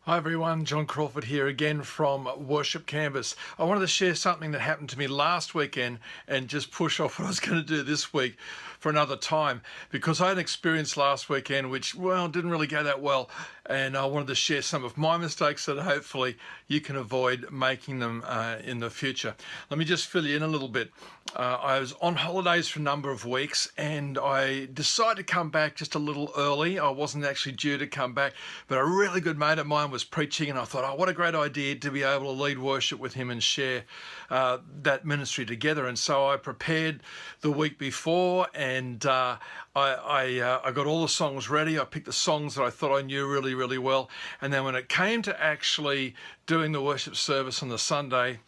Hi everyone, John Crawford here again from Worship Canvas. I wanted to share something that happened to me last weekend and just push off what I was going to do this week for another time, because I had an experience last weekend which, well, didn't really go that well, and I wanted to share some of my mistakes so that hopefully you can avoid making them in the future. Let me just fill you in a little bit. I was on holidays for a number of weeks and I decided to come back just a little early. I wasn't actually due to come back, but a really good mate of mine was preaching and I thought, oh, what a great idea to be able to lead worship with him and share that ministry together. And so I prepared the week before and I got all the songs ready. I picked the songs that I thought I knew really well. And then when it came to actually doing the worship service on the Sunday,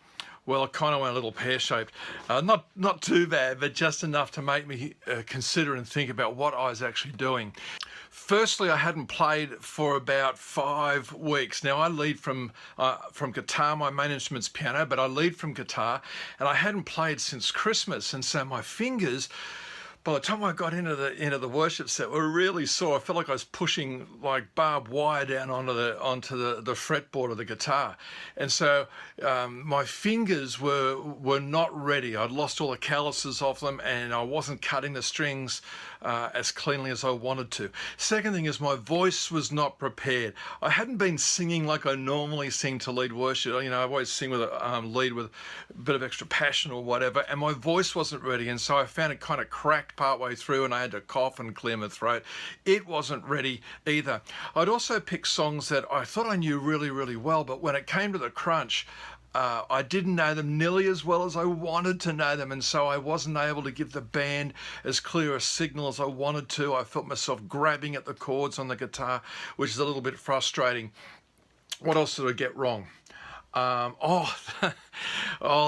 well, it kind of went a little pear-shaped. Not too bad, but just enough to make me consider and think about what I was actually doing. Firstly, I hadn't played for about 5 weeks. Now, I lead from guitar. My main instrument's piano, but I lead from guitar, and I hadn't played since Christmas, and so my fingers, by the time I got into the worship set, were really sore. I felt like I was pushing like barbed wire down onto the fretboard of the guitar, and so my fingers were not ready. I'd lost all the calluses off them, and I wasn't cutting the strings as cleanly as I wanted to. Second thing is my voice was not prepared. I hadn't been singing like I normally sing to lead worship. You know, I always sing with a lead with a bit of extra passion or whatever, and my voice wasn't ready, and so I found it kind of cracked partway through and I had to cough and clear my throat. It wasn't ready either. I'd also picked songs that I thought I knew really well, but when it came to the crunch, I didn't know them nearly as well as I wanted to know them, and so I wasn't able to give the band as clear a signal as I wanted to. I felt myself grabbing at the chords on the guitar, which is a little bit frustrating. What else did I get wrong?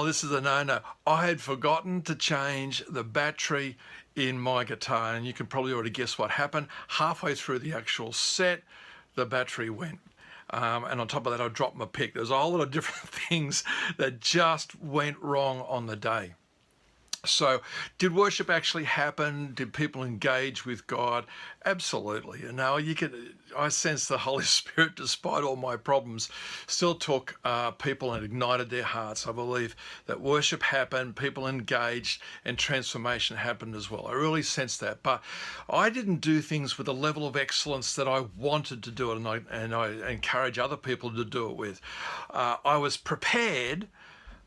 This is a no-no. I had forgotten to change the battery in my guitar, and you can probably already guess what happened. Halfway through the actual set, the battery went. And on top of that, I dropped my pick. There's a whole lot of different things that just went wrong on the day. So, did worship actually happen? Did people engage with God? Absolutely. And now I sense the Holy Spirit, despite all my problems, still took people and ignited their hearts. I believe that worship happened, people engaged, and transformation happened as well. I really sense that. But I didn't do things with a level of excellence that I wanted to do it, and I encourage other people to do it with. I was prepared,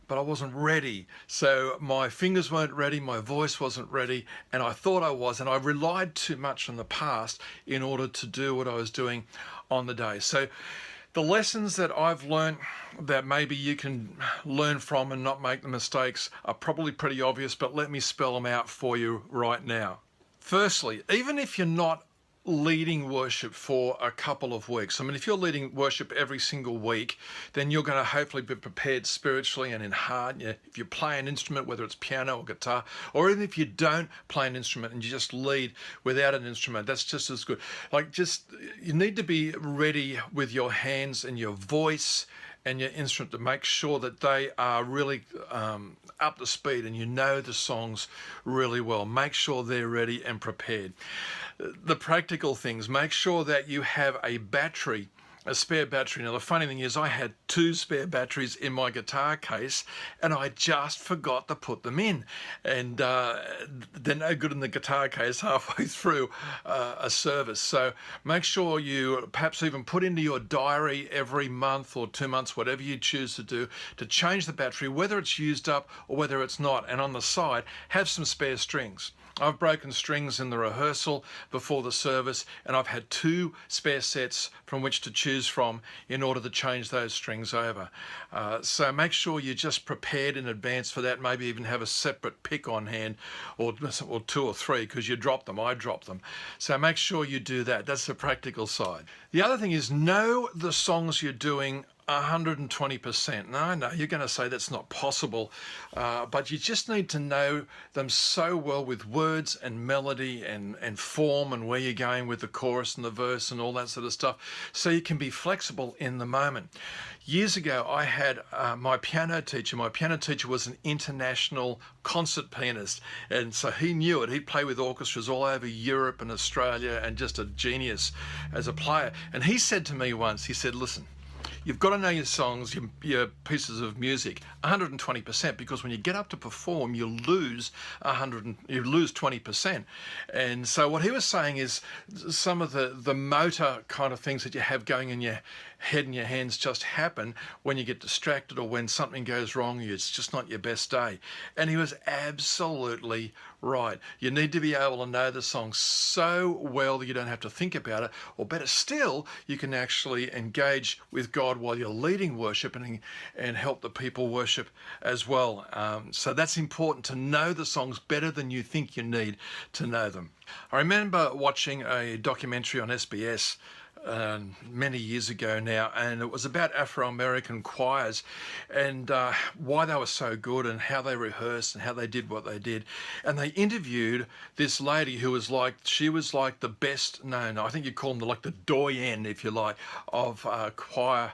but I wasn't ready. So my fingers weren't ready, my voice wasn't ready, and I thought I was, and I relied too much on the past in order to do what I was doing on the day. So the lessons that I've learned that maybe you can learn from and not make the mistakes are probably pretty obvious, but let me spell them out for you right now. Firstly, even if you're not leading worship for a couple of weeks. I mean, if you're leading worship every single week, then you're going to hopefully be prepared spiritually and in heart. If you play an instrument, whether it's piano or guitar, or even if you don't play an instrument and you just lead without an instrument, that's just as good. You need to be ready with your hands and your voice and your instrument to make sure that they are really up to speed and you know the songs really well. Make sure they're ready and prepared. The practical things, make sure that you have a spare battery. Now, the funny thing is I had 2 spare batteries in my guitar case and I just forgot to put them in. And they're no good in the guitar case halfway through a service. So make sure you perhaps even put into your diary every month or 2 months, whatever you choose to do, to change the battery, whether it's used up or whether it's not. And on the side, have some spare strings. I've broken strings in the rehearsal before the service, and I've had 2 spare sets from which to choose from in order to change those strings over. So make sure you're just prepared in advance for that. Maybe even have a separate pick on hand, or 2 or 3, because you dropped them, I dropped them. So make sure you do that. That's the practical side. The other thing is, know the songs you're doing 120%. No, you're going to say that's not possible, but you just need to know them so well with words and melody and form and where you're going with the chorus and the verse and all that sort of stuff, so you can be flexible in the moment. Years ago, I had my piano teacher. My piano teacher was an international concert pianist, and so he knew it. He'd play with orchestras all over Europe and Australia, and just a genius as a player. And he said to me once, he said, listen, you've got to know your songs, your pieces of music 120%, because when you get up to perform, you lose 20%. And so what he was saying is some of the motor kind of things that you have going in your head and your hands just happen when you get distracted or when something goes wrong. It's just not your best day. And he was absolutely right. You need to be able to know the song so well that you don't have to think about it, or better still, you can actually engage with God while you're leading worship and help the people worship as well. So that's important, to know the songs better than you think you need to know them. I remember watching a documentary on SBS many years ago now, and it was about Afro-American choirs and why they were so good and how they rehearsed and how they did what they did. And they interviewed this lady who was she was like the best known, I think you'd call them like the doyenne, if you like, of choir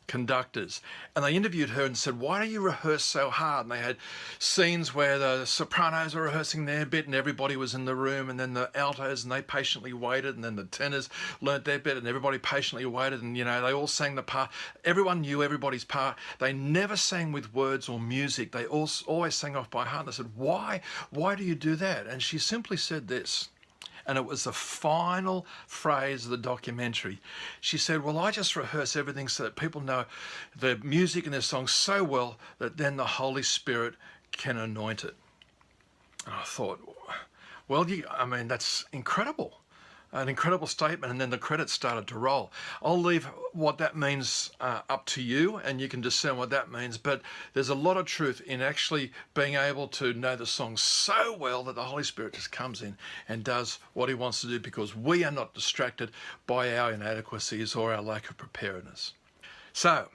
conductors. And they interviewed her and said, why do you rehearse so hard? And they had scenes where the sopranos were rehearsing their bit and everybody was in the room, and then the altos, and they patiently waited, and then the tenors learnt their bit and everybody patiently waited, and they all sang the part. Everyone knew everybody's part. They never sang with words or music. They always sang off by heart. And they said, why do you do that? And she simply said this, and it was the final phrase of the documentary. She said, well, I just rehearse everything so that people know the music and their songs so well that then the Holy Spirit can anoint it. And I thought, well, that's incredible. An incredible statement. And then the credits started to roll. I'll leave what that means up to you, and you can discern what that means. But there's a lot of truth in actually being able to know the song so well that the Holy Spirit just comes in and does what he wants to do, because we are not distracted by our inadequacies or our lack of preparedness. So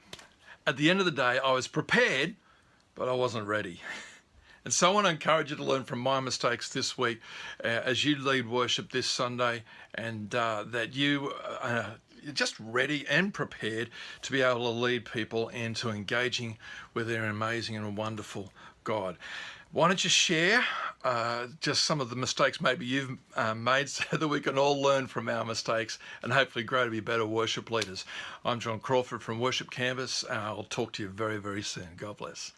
at the end of the day, I was prepared, but I wasn't ready. And so I want to encourage you to learn from my mistakes this week as you lead worship this Sunday, and that you are just ready and prepared to be able to lead people into engaging with their amazing and wonderful God. Why don't you share just some of the mistakes maybe you've made, so that we can all learn from our mistakes and hopefully grow to be better worship leaders. I'm John Crawford from Worship Canvas, and I'll talk to you very, very soon. God bless.